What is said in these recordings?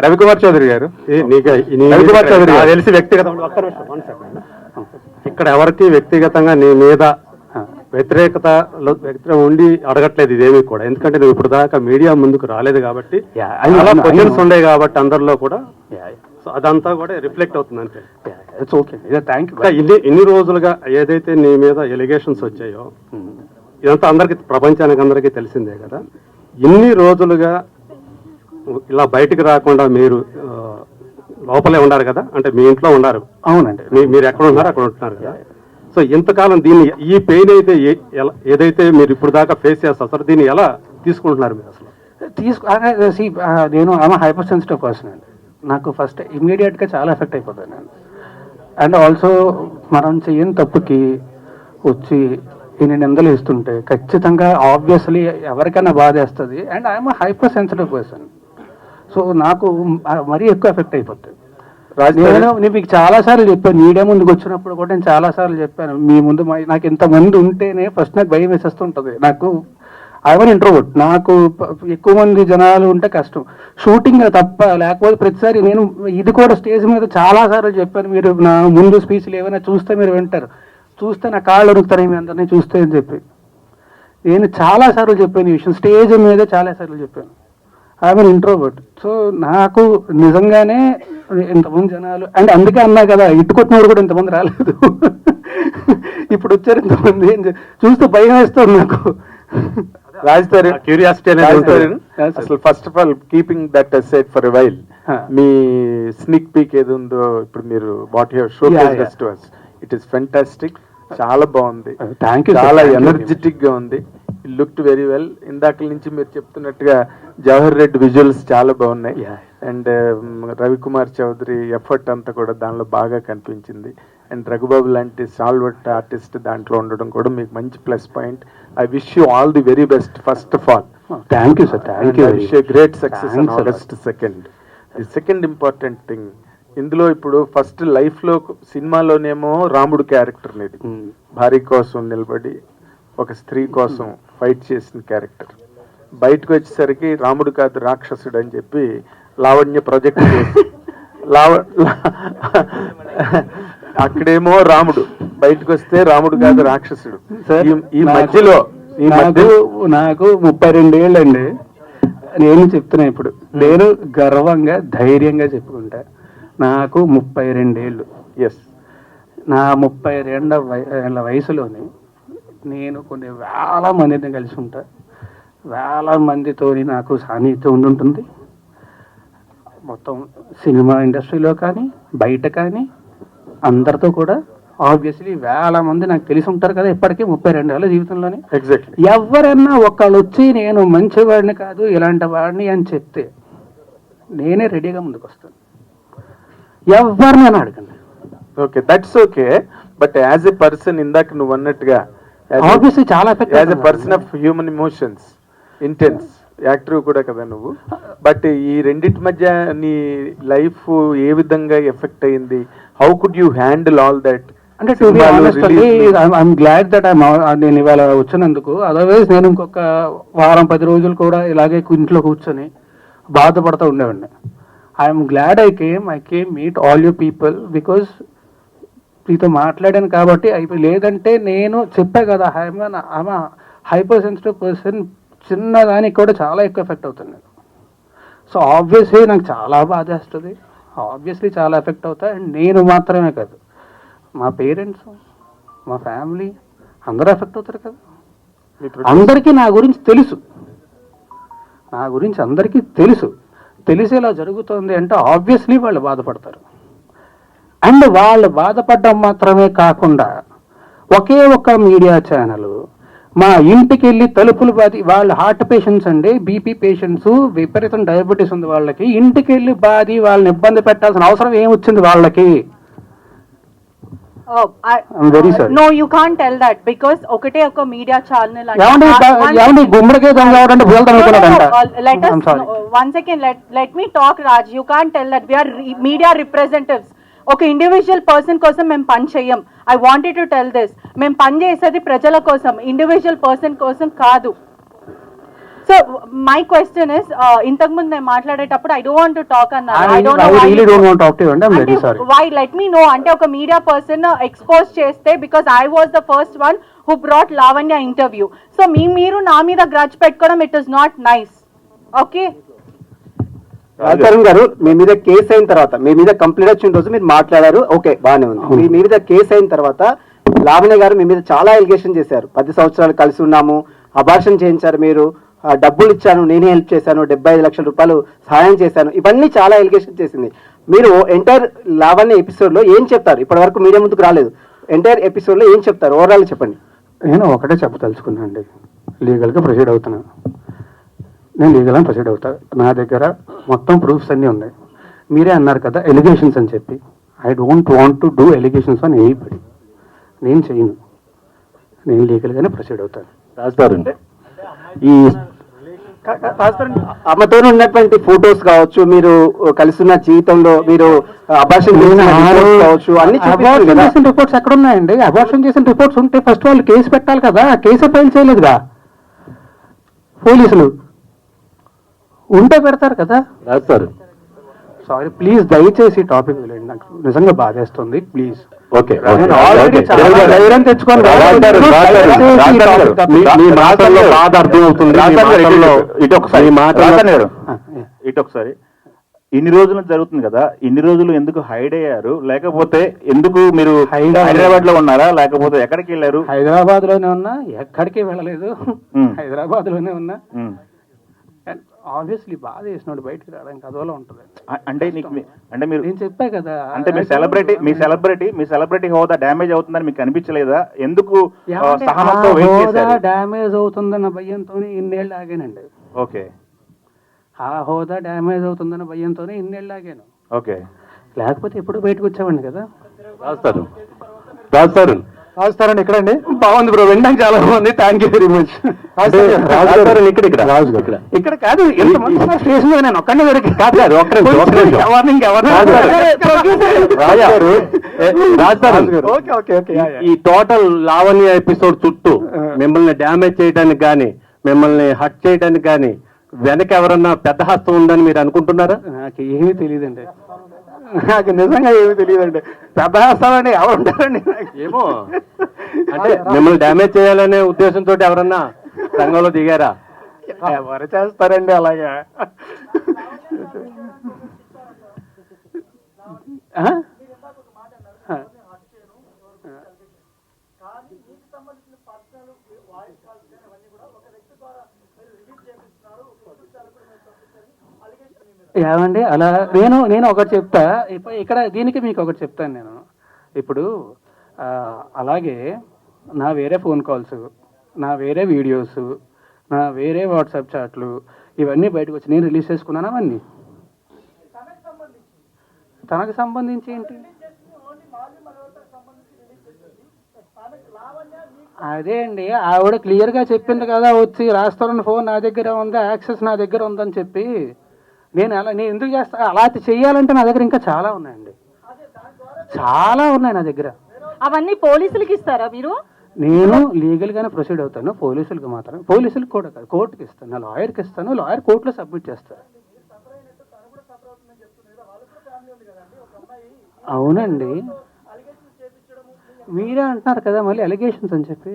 రవికుమార్ చౌదరి గారు, రవికుమార్ చౌదరి గారు తెలిసి వ్యక్తిగతంగా ఇక్కడ ఎవరికి వ్యక్తిగతంగా నీ మీద వ్యతిరేకత ఉండి అడగట్లేదు ఇదేమీ కూడా, ఎందుకంటే నువ్వు ఇప్పుడు దాకా మీడియా ముందుకు రాలేదు కాబట్టి క్వశ్చన్స్ ఉండే కాబట్టి అందరిలో కూడా అదంతా కూడా రిఫ్లెక్ట్ అవుతుంది అంతే. Thank you. ఇన్ని రోజులుగా ఏదైతే నీ మీద ఎలిగేషన్స్ వచ్చాయో ఇదంతా అందరికి ప్రపంచానికి అందరికీ తెలిసిందే కదా. ఇన్ని రోజులుగా ఇలా బయటకు రాకుండా మీరు లోపలే ఉన్నారు కదా, అంటే మీ ఇంట్లో ఉన్నారు. అవునండి, మీరు ఎక్కడ ఉన్నారు అక్కడ ఉంటున్నారు కదా. సో ఇంతకాలం దీన్ని ఈ పెయిన్ అయితే ఏదైతే మీరు ఇప్పుడు దాకా ఫేస్ చేస్తారు దీన్ని ఎలా తీసుకుంటున్నారు మీరు అసలు? నేను హైపర్ సెన్సిటివ్ పర్సన్ అండి. నాకు ఫస్ట్ ఇమ్మీడియట్గా చాలా ఎఫెక్ట్ అయిపోతాను నేను. అండ్ ఆల్సో మనం చేయని తప్పుకి వచ్చి ఇన్ని నిందలు ఇస్తుంటే ఖచ్చితంగా ఆబ్వియస్లీ ఎవరికైనా బాధ వేస్తుంది. And I'm hyper sensitive person. So నాకు మరీ ఎక్కువ ఎఫెక్ట్ అయిపోతుంది. నేను మీకు చాలాసార్లు చెప్పాను, మీడియా ముందుకు వచ్చినప్పుడు కూడా నేను చాలాసార్లు చెప్పాను, మీ ముందు నాకు ఇంతమంది ఉంటేనే ఫస్ట్ నాకు భయం వేసేస్తుంటుంది. నాకు ఐవన్ ఇంట్రోవర్ట్, నాకు ఎక్కువ మంది జనాలు ఉంటే కష్టం. షూటింగ్ తప్ప లేకపోతే ప్రతిసారి నేను ఇది కూడా స్టేజ్ మీద చాలాసార్లు చెప్పాను, మీరు నా ముందు స్పీచ్లు ఏమైనా చూస్తే మీరు వింటారు, చూస్తే నా కాళ్ళు అడుగుతారు మీ అందరినీ చూస్తే అని చెప్పి నేను చాలాసార్లు చెప్పాను ఈ విషయం, స్టేజ్ మీద చాలాసార్లు చెప్పాను. I'm introvert. సో నాకు నిజంగానే ఇంతమంది జనాలు, అండ్ అందుకే అన్నా కదా ఇట్టుకొట్టినవాడు కూడా ఇంతమంది రాలేదు, ఇప్పుడు వచ్చారు ఇంతమంది చూస్తే భయం వేస్తుంది నాకు. రాజుతారు క్యూరియాసిటీ అసలు first of all keeping that aside for a while, me స్నిక్ peak ఏది ఉందో ఇప్పుడు మీరు what you show to us, it is fantastic, చాలా బాగుంది. Thank you. చాలా ఎనర్జెటిక్ గా ఉంది, లుక్డ్ వెరీ వెల్. ఇందాక నుంచి మీరు చెప్తున్నట్టుగా జవహర్ రెడ్డి విజువల్స్ చాలా బాగున్నాయి. అండ్ రవికుమార్ చౌదరి ఎఫర్ట్ అంతా కూడా దానిలో బాగా కనిపించింది. అండ్ రఘుబాబు లాంటి సాల్వర్ట్ ఆర్టిస్ట్ దాంట్లో ఉండడం కూడా మీకు మంచి plus point. I wish you all the very best first of all. Thank you sir. Thank you. Wish great success on August 2nd. The second important thing ఇందులో ఇప్పుడు ఫస్ట్ లైఫ్ లో సినిమాలోనేమో రాముడు క్యారెక్టర్ అనేది భార్య కోసం నిలబడి ఒక స్త్రీ కోసం ఫైట్ చేసిన క్యారెక్టర్, బయటకు వచ్చేసరికి రాముడు కాదు రాక్షసుడు అని చెప్పి లావణ్య ప్రొజెక్ట్ చేసి అక్కడేమో రాముడు, బయటకు వస్తే రాముడు కాదు రాక్షసుడు. ఈ మధ్యలో నాకు 32 ఏళ్ళండి. నేను చెప్తున్నా ఇప్పుడు, నేను గర్వంగా ధైర్యంగా చెప్పుకుంటా నాకు 32 ఏళ్ళు. ఎస్, నా 32 ఏళ్ళ వయసులోని నేను కొన్ని వేల మందిని కలిసి ఉంటా, వేల మందితో నాకు సాన్నిహిత్యం ఉండుంటుంది. మొత్తం సినిమా ఇండస్ట్రీలో కానీ బయట కానీ అందరితో కూడా ఆబ్వియస్లీ వేల మంది నాకు తెలిసి ఉంటారు కదా ఇప్పటికీ 32 ఏళ్ళ జీవితంలోనే. ఎగ్జాక్ట్లీ. ఎవరన్నా ఒకళ్ళు వచ్చి నేను మంచివాడిని కాదు ఇలాంటి వాడిని అని చెప్తే నేనే రెడీగా ముందుకు వస్తాను, ఎవరినైనా అడగండి. Okay, that's okay. But as a person ఇందాక నువ్వు అన్నట్టుగా ఆబ్వియస్లీ చాలా effect as a person of human emotions, intense actor కూడా కదా నువ్వు. బట్ ఈ రెండింటి మధ్య నీ లైఫ్ ఏ విధంగా ఎఫెక్ట్ అయింది? How could you handle all that? అంటే ఐఎమ్ గ్లాడ్ దట్ నేను ఇవాళ వచ్చినందుకు. అదర్వైజ్ నేను ఇంకొక వారం 10 రోజులు కూడా ఇలాగే ఇంట్లో కూర్చొని బాధపడుతూ ఉండేవాడిని. I'm glad I came meet all you people because మీతో మాట్లాడాను కాబట్టి అయిపోయి. లేదంటే నేను చెప్పా కదా ఐఎమ్ హైపర్ సెన్సిటివ్ పర్సన్, చిన్నదానికి కూడా చాలా ఎక్కువ ఎఫెక్ట్ అవుతుంది. సో ఆబ్వియస్లీ నాకు చాలా బాధ వేస్తుంది, ఆబ్వియస్లీ చాలా ఎఫెక్ట్ అవుతాయి. అండ్ నేను మాత్రమే కాదు, మా పేరెంట్స్, మా ఫ్యామిలీ అందరూ ఎఫెక్ట్ అవుతారు కదా. అందరికీ నా గురించి తెలుసు, నా గురించి అందరికీ తెలుసు. తెలిసి ఇలా జరుగుతుంది అంటే ఆబ్వియస్లీ వాళ్ళు బాధపడతారు. అండ్ వాళ్ళు బాధపడడం మాత్రమే కాకుండా ఒకే ఒక్క మీడియా ఛానల్ మా ఇంటికి వెళ్ళి తలుపులు బాది, వాళ్ళు హార్ట్ పేషెంట్స్ అండి, బీపీ పేషెంట్స్, విపరీతం డయాబెటీస్ ఉంది వాళ్ళకి, ఇంటికి వెళ్ళి బాది వాళ్ళని ఇబ్బంది పెట్టాల్సిన అవసరం ఏమొచ్చింది వాళ్ళకి? Very sorry. No, you can't tell that because ఒకటే ఒక మీడియా ఛానల్ అంటే గుమ్మడికే దొంగ one second, let me talk, Raj. You can't tell that. We are media representatives. ఒక ఇండివిజువల్ పర్సన్ కోసం మేము పని చెయ్యం. I wanted to tell this. మేము పని చేసేది ప్రజల కోసం, ఇండివిజువల్ పర్సన్ కోసం కాదు. సో మై క్వశ్చన్ ఇస్ ఇంతకు ముందు నేను మాట్లాడేటప్పుడు I don't want to talk అన్నారు. I really don't want to talk to you and I'm very sorry. Why let me know అంటే ఒక మీడియా పర్సన్ ఎక్స్పోజ్ చేస్తే because I was the first one who brought Lavanya interview. So మీరు నా మీద grudge పెట్టుకోవడం it is not nice. Okay Rajaram గారు, మీ మీద కేసు అయిన తర్వాత, మీ మీద కంప్లైంట్ వచ్చిన రోజు మీరు మాట్లాడారు, ఓకే బాగానే ఉంది. మీ మీద కేసు అయిన తర్వాత లావణ్య గారు మీ మీద చాలా ఎలిగేషన్ చేశారు. 10 సంవత్సరాలు కలిసి ఉన్నాము, అబార్షన్ చేయించారు, మీరు డబ్బులు ఇచ్చాను, నేనే హెల్ప్ చేశాను, 75 లక్షల రూపాయలు సహాయం చేశాను, ఇవన్నీ చాలా ఎలిగేషన్ చేసింది. మీరు ఎంటైర్ లావణ్య ఎపిసోడ్ లో ఏం చెప్తారు? ఇప్పటి వరకు మీడియా ముందుకు రాలేదు. ఎంటైర్ ఎపిసోడ్ లో ఏం చెప్తారు? ఓవరాల్ చెప్పండి. నేను ఒకటే చెప్పదలుచుకున్నాను అండి, లీగల్గా ప్రొసీడ్ అవుతున్నాను. నేను లీగల్గా ప్రొసీడ్ అవుతా. నా దగ్గర మొత్తం ప్రూఫ్స్ అన్నీ ఉన్నాయి. మీరే అన్నారు కదా ఎలిగేషన్స్ అని చెప్పి. I don't want to do allegations on anybody. నేను చేయను. నేను లీగల్గానే ప్రొసీడ్ అవుతాను. రాజుగారు, ఈ అమ్మతో ఉన్నటువంటి ఫొటోస్ కావచ్చు, మీరు కలిసి ఉన్న జీవితంలో మీరు అబార్షన్ కావచ్చు, అన్ని అబార్షన్ చేసిన రిపోర్ట్స్ ఎక్కడ ఉన్నాయండి? అబార్షన్ చేసిన రిపోర్ట్స్ ఉంటే ఫస్ట్ వాళ్ళు కేసు పెట్టాలి కదా. కేసు ఫైల్ చేయలేదుగా పోలీసులు. ఉంటే పెడతారు కదా. రాజుగారు సారీ, ప్లీజ్ దయచేసి టాపిక్ వదిలేండి. నాకు నిజంగా బాధేస్తుంది. ప్లీజ్. ఓకే, ఆల్రెడీ చాలా ధైర్యం తెచ్చుకొని మీ మాటల్లో బాధ అర్థమవుతుంది. ఇటు ఒకసారి ఇన్ని రోజులు జరుగుతుంది కదా, ఇన్ని రోజులు ఎందుకు హైడ్ అయ్యారు? లేకపోతే ఎందుకు మీరు హైదరాబాద్ లో ఉన్నారా, లేకపోతే ఎక్కడికి వెళ్ళారు? హైదరాబాద్ లోనే ఉన్నా, ఎక్కడికి వెళ్ళలేదు. హైదరాబాద్ లోనే ఉన్నా. ఆబ్వియస్లీ బాధ చేసినాడు, బయటకు రావడానికి అదోలా ఉంటుంది. అంటే అంటే మీరు నేను చెప్పా కదా, అంటే మీ సెలబ్రిటీ హోదా డ్యామేజ్ అవుతుందని మీకు అనిపించలేదా? ఎందుకు సహనంతో వెయిట్ చేశారు? డ్యామేజ్ అవుతుందన్న భయంతో ఇన్నేళ్ళు ఆగానండి. ఓకే, ఆ హోదా డ్యామేజ్ అవుతుందన్న భయంతోనే ఇన్నేళ్ళు ఆగాను. ఓకే, లేకపోతే ఎప్పుడు బయటకు వచ్చామండి కదా. రాజుతారని ఎక్కడండి? బాగుంది బ్రో, వినడానికి చాలా బాగుంది. Thank you very much. ఇక్కడ కాదు, ఎంతమంది స్టేషన్ మీద నేను ఒక్కడే దొరికి కాదు. ఈ టోటల్ లావణ్య ఎపిసోడ్ చుట్టూ మిమ్మల్ని డ్యామేజ్ చేయడానికి కానీ, మిమ్మల్ని హట్ చేయడానికి కానీ వెనక ఎవరన్నా పెద్ద హస్తం ఉందని మీరు అనుకుంటున్నారా? నాకు ఏమీ తెలియదండి. నాకు నిజంగా ఏమీ తెలియదండి. పెద్ద హస్తాలండి ఎవరు ఉంటారండి? ఏమో, అంటే మిమ్మల్ని డ్యామేజ్ చేయాలనే ఉద్దేశంతో ఎవరన్నా రంగంలో దిగారా? ఎవరు చేస్తారండి అలాగా? ఏమండి అలా నేను ఒకటి చెప్తా. ఇక్కడ దీనికి మీకు ఒకటి చెప్తాను నేను. ఇప్పుడు అలాగే నా వేరే ఫోన్ కాల్స్, నా వేరే వీడియోస్, నా వేరే వాట్సాప్ చాట్లు ఇవన్నీ బయటకు వచ్చి నేను రిలీజ్ చేసుకున్నాను. అవన్నీ తనకు సంబంధించి ఏంటి? అదే అండి, ఆవిడ క్లియర్గా చెప్పింది కదా, వచ్చి రాస్తారన్న ఫోన్ నా దగ్గర ఉంది, యాక్సెస్ నా దగ్గర ఉందని చెప్పి. నేను ఎందుకు చేస్తా? అలా చెయ్యాలంటే నా దగ్గర ఇంకా చాలా ఉన్నాయండి, చాలా ఉన్నాయి నా దగ్గర. అవన్నీ పోలీసులకి ఇస్తారా మీరు? నేను లీగల్గానే ప్రొసీడ్ అవుతాను. పోలీసులకు మాత్రం, పోలీసులకు కూడా కాదు, కోర్టుకి ఇస్తాను, లాయర్కి ఇస్తాను, లాయర్ కోర్టులో సబ్మిట్ చేస్తారు. అవునండి, మీరే అంటున్నారు కదా మళ్ళీ అలిగేషన్స్ అని చెప్పి.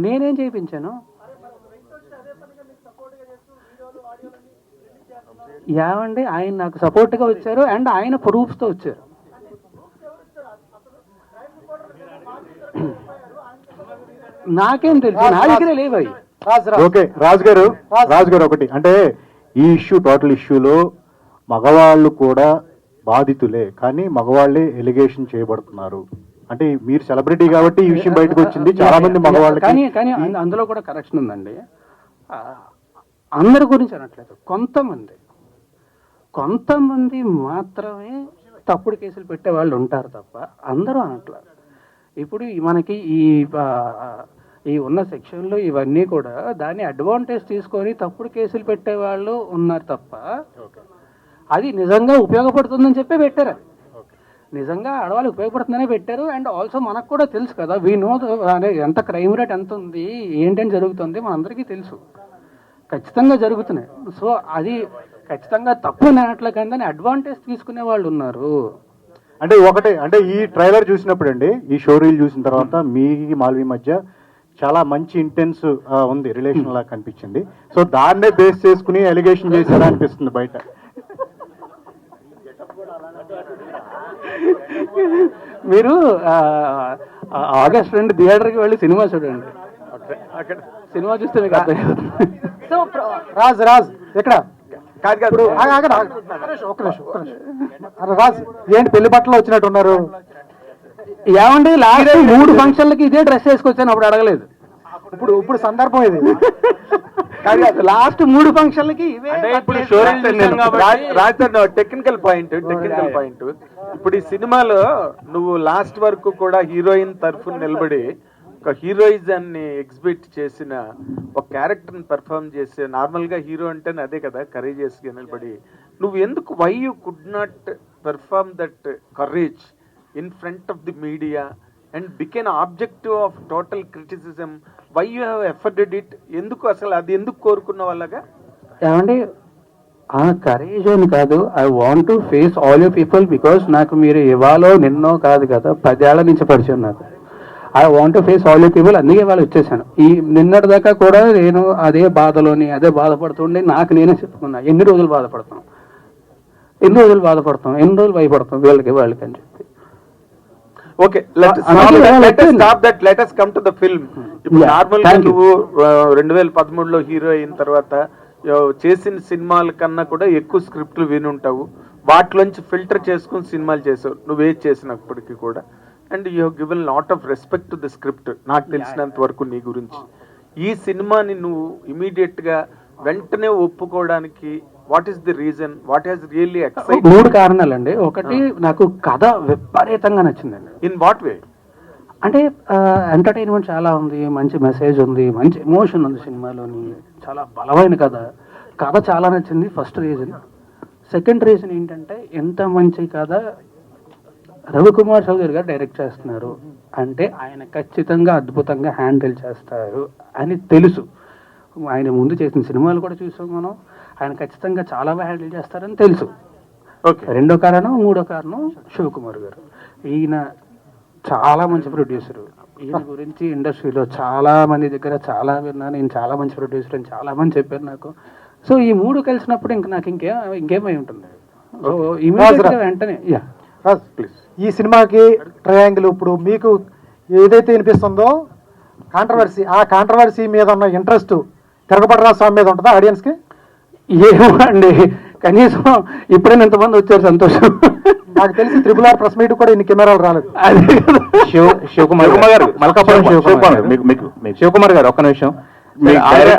నేనేం చేయించాను? ఏమండి, ఆయన నాకు సపోర్ట్గా వచ్చారు అండ్ ఆయన ప్రూఫ్స్తో వచ్చారు. నాకేం తెలుసు, నా దగ్గరే లేవు అవి. ఓకే రాజు గారు ఒకటి అంటే ఈ టోటల్ ఇష్యూలో మగవాళ్ళు కూడా బాధితులే, కానీ మగవాళ్ళే ఎలిగేషన్ చేయబడుతున్నారు. అంటే మీరు సెలబ్రిటీ కాబట్టి ఈ విషయం బయటకు వచ్చింది. చాలా మంది మగవాళ్ళు కానీ అందులో కూడా కరెక్షన్ ఉందండి. అందరి గురించి అనట్లేదు, కొంతమంది మాత్రమే తప్పుడు కేసులు పెట్టే వాళ్ళు ఉంటారు తప్ప అందరూ అనట్లేదు. ఇప్పుడు మనకి ఈ ఉన్న సెక్షన్లో ఇవన్నీ కూడా దాన్ని అడ్వాంటేజ్ తీసుకొని తప్పుడు కేసులు పెట్టే వాళ్ళు ఉన్నారు తప్ప అది నిజంగా ఉపయోగపడుతుందని చెప్పి పెట్టారు. నిజంగా ఆడవాళ్ళకి ఉపయోగపడుతుందనే పెట్టారు. అండ్ ఆల్సో మనకు కూడా తెలుసు కదా, వీ నో అనే ఎంత క్రైమ్ రేట్ ఎంత ఉంది, ఏంటని జరుగుతుంది మనందరికీ తెలుసు, ఖచ్చితంగా జరుగుతున్నాయి. సో అది ఖచ్చితంగా తప్పు నేనట్ల కింద అడ్వాంటేజ్ తీసుకునే వాళ్ళు ఉన్నారు. అంటే ఒకటే, అంటే ఈ ట్రైలర్ చూసినప్పుడు అండి, ఈ షో రీల్ చూసిన తర్వాత మీ మాల్వి మధ్య చాలా మంచి ఇంటెన్స్ ఉంది, రిలేషన్ లాగా కనిపించింది. సో దాన్నే బేస్ చేసుకుని ఎలిగేషన్ చేశారా అనిపిస్తుంది బయట. మీరు ఆగస్ట్ 2 థియేటర్కి వెళ్ళి సినిమా చూడండి, సినిమా చూస్తే మీకు అర్థమవుతుంది. సో రాజ్ రాజ్ ఎక్కడ ఇప్పుడు ఒక్క నిమిషం. అరే రాజ్, ఏంటి పెళ్లి బట్టలు వచ్చినట్టు ఉన్నారు? ఏమండి లాస్ట్ 3 ఫంక్షన్లకి ఇదే డ్రెస్ వేసుకొచ్చాను, అప్పుడు అడగలేదు. ఇప్పుడు సందర్భం ఇది. లాస్ట్ 3 ఫంక్షన్లకి ఇవే. టెక్నికల్ పాయింట్ ఇప్పుడు ఈ సినిమాలో నువ్వు లాస్ట్ వరకు కూడా హీరోయిన్ తరఫున నిలబడి ఒక హీరోయిజాన్ని ఎగ్జిబిట్ చేసిన ఒక క్యారెక్టర్ని పెర్ఫార్మ్ చేసే, నార్మల్గా హీరో అంటేనే అదే కదా, కరేజియస్గా నిలబడి నువ్వు ఎందుకు, why you could not perform that courage in front of the media and become objective of total criticism, why you have efforted it, ఎందుకు అసలు అది ఎందుకు కోరుకున్న వాళ్ళగా? ఏమండి ఆ కరేజ్ అని కాదు, I want to face all you people, because నాకు మీరు ఇవాళ నిన్నో కాదు కదా, 10 ఏళ్ల నుంచి పరిచయం నాకు. I want to face all you people, అందుకే వాళ్ళు వచ్చేసాను. ఈ నిన్నటి దాకా కూడా నేను అదే బాధలోని అదే బాధపడుతుండే నాకు నేనే చెప్పుకున్నా, ఎన్ని రోజులు బాధపడతాం, ఎన్ని రోజులు భయపడతాం వీళ్ళకి వాళ్ళకి అని చెప్పి. Okay, let us come to the film. ఇప్పుడు నార్మల్ గా నువ్వు 2013లో హీరో అయిన తర్వాత చేసిన సినిమాల కన్నా కూడా ఎక్కువ స్క్రిప్ట్లు వినుంటావు, వాటిలోంచి ఫిల్టర్ చేసుకుని సినిమాలు చేసావు నువ్వే చేసినప్పటికీ కూడా. And you have given lot of respect to the script, నాకు తెలిసినంత వరకు నీ గురించి. ఈ సినిమాని నువ్వు ఇమీడియట్ గా వెంటనే ఒప్పుకోవడానికి what is the reason, what has really excite? 3 కారణాలండి. ఒకటి, నాకు కథ విపరీతంగా నచ్చిందండి. In what way? అంటే ఎంటర్టైన్మెంట్ చాలా ఉంది, మంచి మెసేజ్ ఉంది, మంచి ఎమోషన్ ఉంది సినిమాలోని, చాలా బలమైన కథ చాలా నచ్చింది, ఫస్ట్ రీజన్. సెకండ్ రీజన్ ఏంటంటే, ఎంత మంచి కథ రవికుమార్ చౌదరి గారు డైరెక్ట్ చేస్తున్నారు అంటే ఆయన ఖచ్చితంగా అద్భుతంగా హ్యాండిల్ చేస్తారు అని తెలుసు. ఆయన ముందు చేసిన సినిమాలు కూడా చూసాం మనం, ఆయన ఖచ్చితంగా చాలా బాగా హ్యాండిల్ చేస్తారని తెలుసు. ఓకే. రెండో కారణం, మూడో కారణం శివకుమార్ గారు. ఈయన చాలా మంచి ప్రొడ్యూసరు. ఈయన గురించి ఇండస్ట్రీలో చాలా మంది దగ్గర చాలా విన్నాను, నేను చాలా మంచి ప్రొడ్యూసర్ అని చాలా మంది చెప్పారు నాకు. సో ఈ 3 కలిసినప్పుడు ఇంక నాకు ఇంకేమై ఉంటుంది. సో ఇమీడియట్గా వెంటనే ప్లీజ్, ఈ సినిమాకి ట్రయాంగిల్ ఇప్పుడు మీకు ఏదైతే వినిపిస్తుందో కాంట్రవర్సీ, ఆ కాంట్రవర్సీ మీద ఉన్న ఇంట్రెస్ట్ తిరగబడరా స్వామి మీద ఉంటుందా ఆడియన్స్ కి? ఏమో అండి, కనీసం ఇప్పుడైనా ఎంతమంది వచ్చారు, సంతోషం. నాకు తెలిసి RRR ప్రెస్ మీట్ కూడా ఇన్ని కెమెరాలు రాలేదు. శివకుమార్ గారు, మల్కాపురం శివకుమార్ గారు, ఒక్క నిమిషం.